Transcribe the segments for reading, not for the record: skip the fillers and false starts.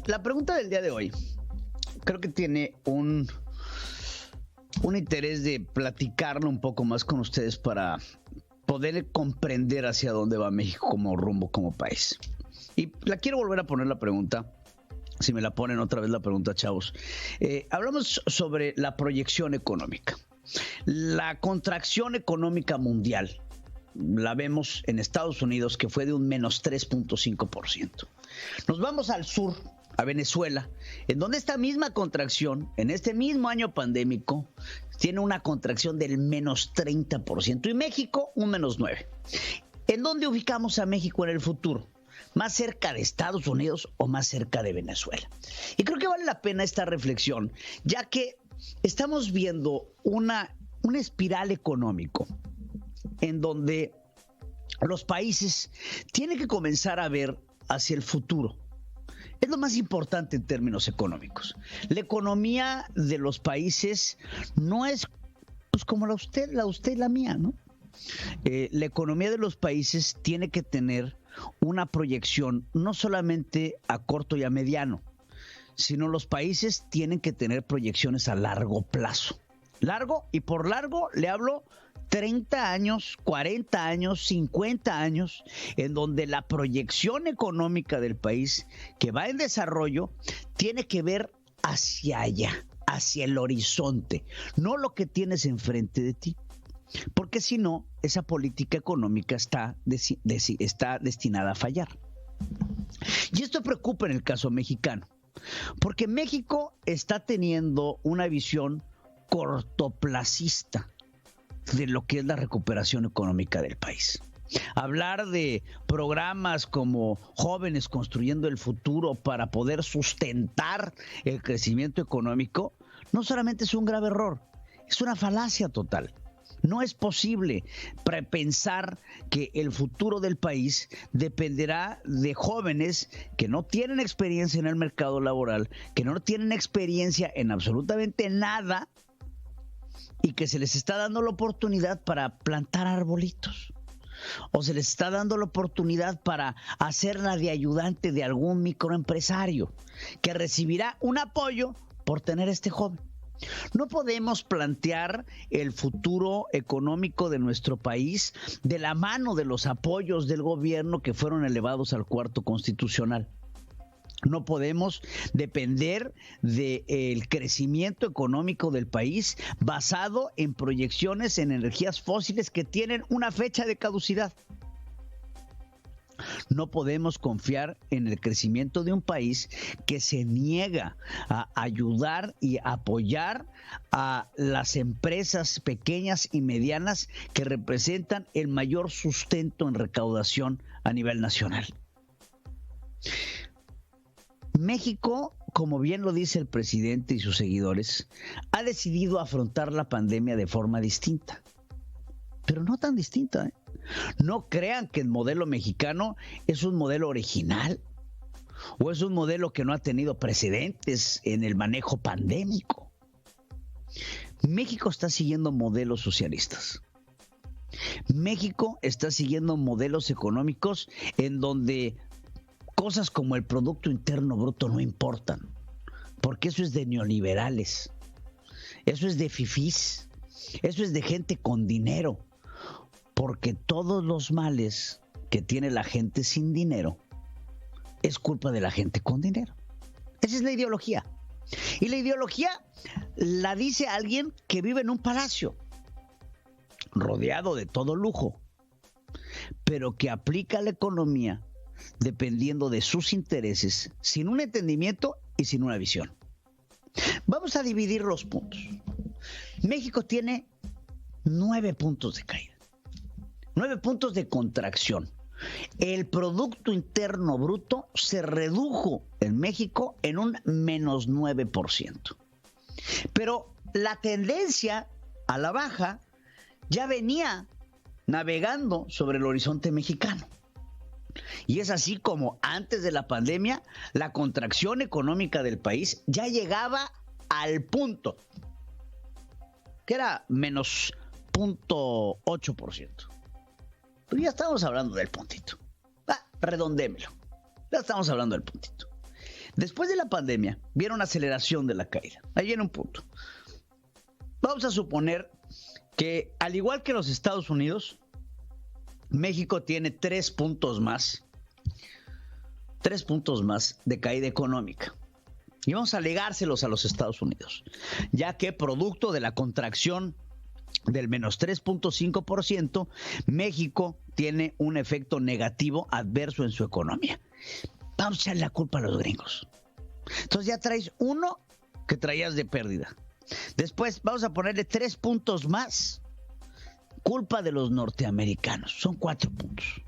La pregunta del día de hoy creo que tiene un interés de platicarlo un poco más con ustedes para poder comprender hacia dónde va México como rumbo, como país. Y la quiero volver a poner la pregunta, si me la ponen otra vez la pregunta, chavos. Hablamos sobre la proyección económica. La contracción económica mundial la vemos en Estados Unidos, que fue de un menos 3.5%. Nos vamos al sur, a Venezuela, en donde esta misma contracción, en este mismo año pandémico, tiene una contracción del menos 30%. Y México, un menos 9%. ¿En dónde ubicamos a México en el futuro? ¿Más cerca de Estados Unidos o más cerca de Venezuela? Y creo que vale la pena esta reflexión, ya que estamos viendo una espiral económico en donde los países tienen que comenzar a ver hacia el futuro. Es lo más importante en términos económicos. La economía de los países no es pues, como la usted y la mía, ¿no? La economía de los países tiene que tener una proyección no solamente a corto y a mediano, sino los países tienen que tener proyecciones a largo plazo. Largo, y por largo le hablo 30 años, 40 años, 50 años, en donde la proyección económica del país que va en desarrollo tiene que ver hacia allá, hacia el horizonte, no lo que tienes enfrente de ti. Porque si no, esa política económica está destinada a fallar. Y esto preocupa en el caso mexicano, porque México está teniendo una visión cortoplacista de lo que es la recuperación económica del país. Hablar de programas como Jóvenes Construyendo el Futuro para poder sustentar el crecimiento económico no solamente es un grave error, es una falacia total. No es posible pensar que el futuro del país dependerá de jóvenes que no tienen experiencia en el mercado laboral, que no tienen experiencia en absolutamente nada y que se les está dando la oportunidad para plantar arbolitos. O se les está dando la oportunidad para hacerla de ayudante de algún microempresario que recibirá un apoyo por tener a este joven. No podemos plantear el futuro económico de nuestro país de la mano de los apoyos del gobierno que fueron elevados al cuarto constitucional. No podemos depender del crecimiento económico del país basado en proyecciones en energías fósiles que tienen una fecha de caducidad. No podemos confiar en el crecimiento de un país que se niega a ayudar y apoyar a las empresas pequeñas y medianas que representan el mayor sustento en recaudación a nivel nacional. México, como bien lo dice el presidente y sus seguidores, ha decidido afrontar la pandemia de forma distinta, pero no tan distinta, ¿eh? No crean que el modelo mexicano es un modelo original o es un modelo que no ha tenido precedentes en el manejo pandémico. México está siguiendo modelos socialistas. México está siguiendo modelos económicos en donde cosas como el Producto Interno Bruto no importan, porque eso es de neoliberales, eso es de fifís, eso es de gente con dinero. Porque todos los males que tiene la gente sin dinero es culpa de la gente con dinero. Esa es la ideología. Y la ideología la dice alguien que vive en un palacio, rodeado de todo lujo, pero que aplica la economía dependiendo de sus intereses, sin un entendimiento y sin una visión. Vamos a dividir los puntos. México tiene 9 puntos de caída. 9 puntos de contracción. El Producto Interno Bruto se redujo en México en un menos 9%. Pero la tendencia a la baja ya venía navegando sobre el horizonte mexicano. Y es así como antes de la pandemia, la contracción económica del país ya llegaba al punto, que era menos 0.8%. Pero ya estamos hablando del puntito. Redondémelo. Ya estamos hablando del puntito. Después de la pandemia, viene una aceleración de la caída. Ahí viene un punto. Vamos a suponer que, al igual que los Estados Unidos, México tiene 3 puntos más de caída económica. Y vamos a legárselos a los Estados Unidos, ya que producto de la contracción del menos 3.5%, México tiene un efecto negativo adverso en su economía. Vamos a echarle la culpa a los gringos. Entonces ya traes uno que traías de pérdida. Después vamos a ponerle 3 puntos más. Culpa de los norteamericanos. Son 4 puntos.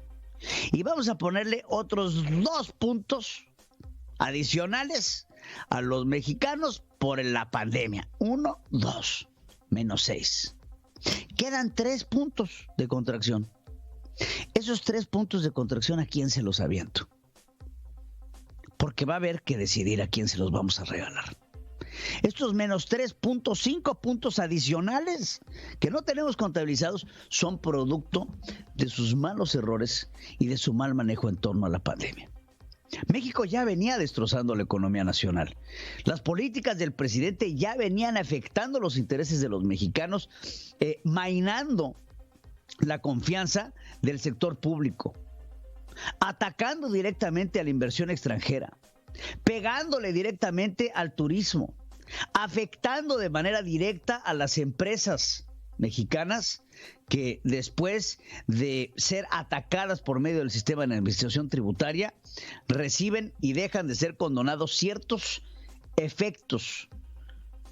Y vamos a ponerle otros 2 puntos adicionales a los mexicanos por la pandemia. 1, 2, menos 6. Quedan 3 puntos de contracción. Esos 3 puntos de contracción, ¿a quién se los aviento? Porque va a haber que decidir a quién se los vamos a regalar. Estos menos 3.5 puntos adicionales que no tenemos contabilizados son producto de sus malos errores y de su mal manejo en torno a la pandemia. México ya venía destrozando la economía nacional. Las políticas del presidente ya venían afectando los intereses de los mexicanos, mainando la confianza del sector público, atacando directamente a la inversión extranjera, pegándole directamente al turismo, afectando de manera directa a las empresas mexicanas que, después de ser atacadas por medio del sistema de administración tributaria, reciben y dejan de ser condonados ciertos efectos,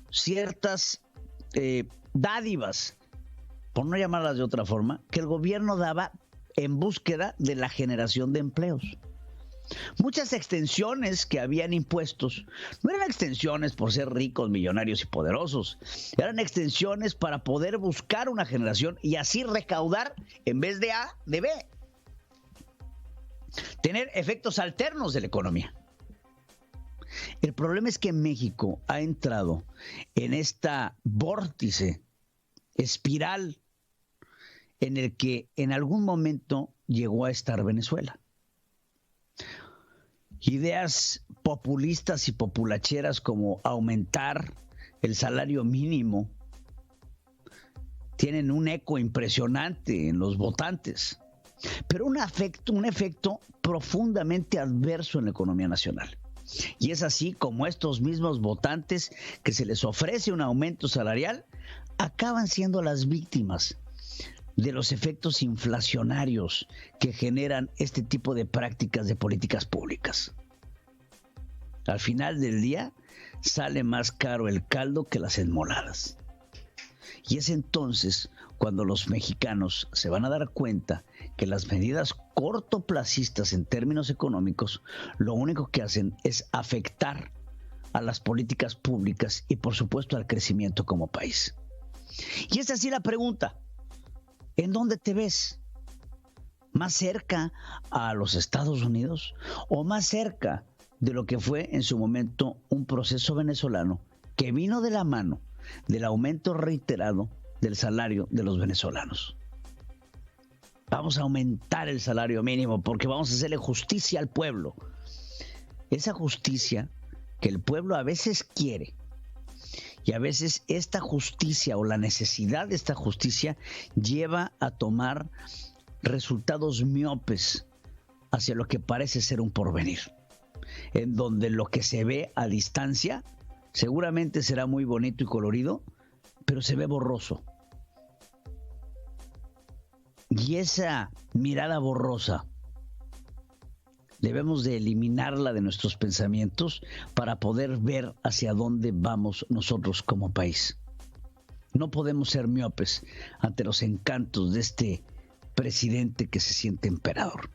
ciertas dádivas, por no llamarlas de otra forma, que el gobierno daba en búsqueda de la generación de empleos. Muchas extensiones que habían impuestos no eran extensiones por ser ricos, millonarios y poderosos. Eran extensiones para poder buscar una generación y así recaudar en vez de A, de B. Tener efectos alternos de la economía. El problema es que México ha entrado en esta vórtice, espiral, en el que en algún momento llegó a estar Venezuela. Ideas populistas y populacheras como aumentar el salario mínimo tienen un eco impresionante en los votantes, pero un efecto profundamente adverso en la economía nacional. Y es así como estos mismos votantes que se les ofrece un aumento salarial acaban siendo las víctimas de los efectos inflacionarios que generan este tipo de prácticas de políticas públicas. Al final del día, sale más caro el caldo que las enmoladas. Y es entonces cuando los mexicanos se van a dar cuenta que las medidas cortoplacistas en términos económicos lo único que hacen es afectar a las políticas públicas y, por supuesto, al crecimiento como país. Y es así la pregunta: ¿en dónde te ves? ¿Más cerca a los Estados Unidos o más cerca de lo que fue en su momento un proceso venezolano que vino de la mano del aumento reiterado del salario de los venezolanos? Vamos a aumentar el salario mínimo porque vamos a hacerle justicia al pueblo. Esa justicia que el pueblo a veces quiere. Y a veces esta justicia o la necesidad de esta justicia lleva a tomar resultados miopes hacia lo que parece ser un porvenir, en donde lo que se ve a distancia seguramente será muy bonito y colorido, pero se ve borroso. Y esa mirada borrosa debemos de eliminarla de nuestros pensamientos para poder ver hacia dónde vamos nosotros como país. No podemos ser miopes ante los encantos de este presidente que se siente emperador.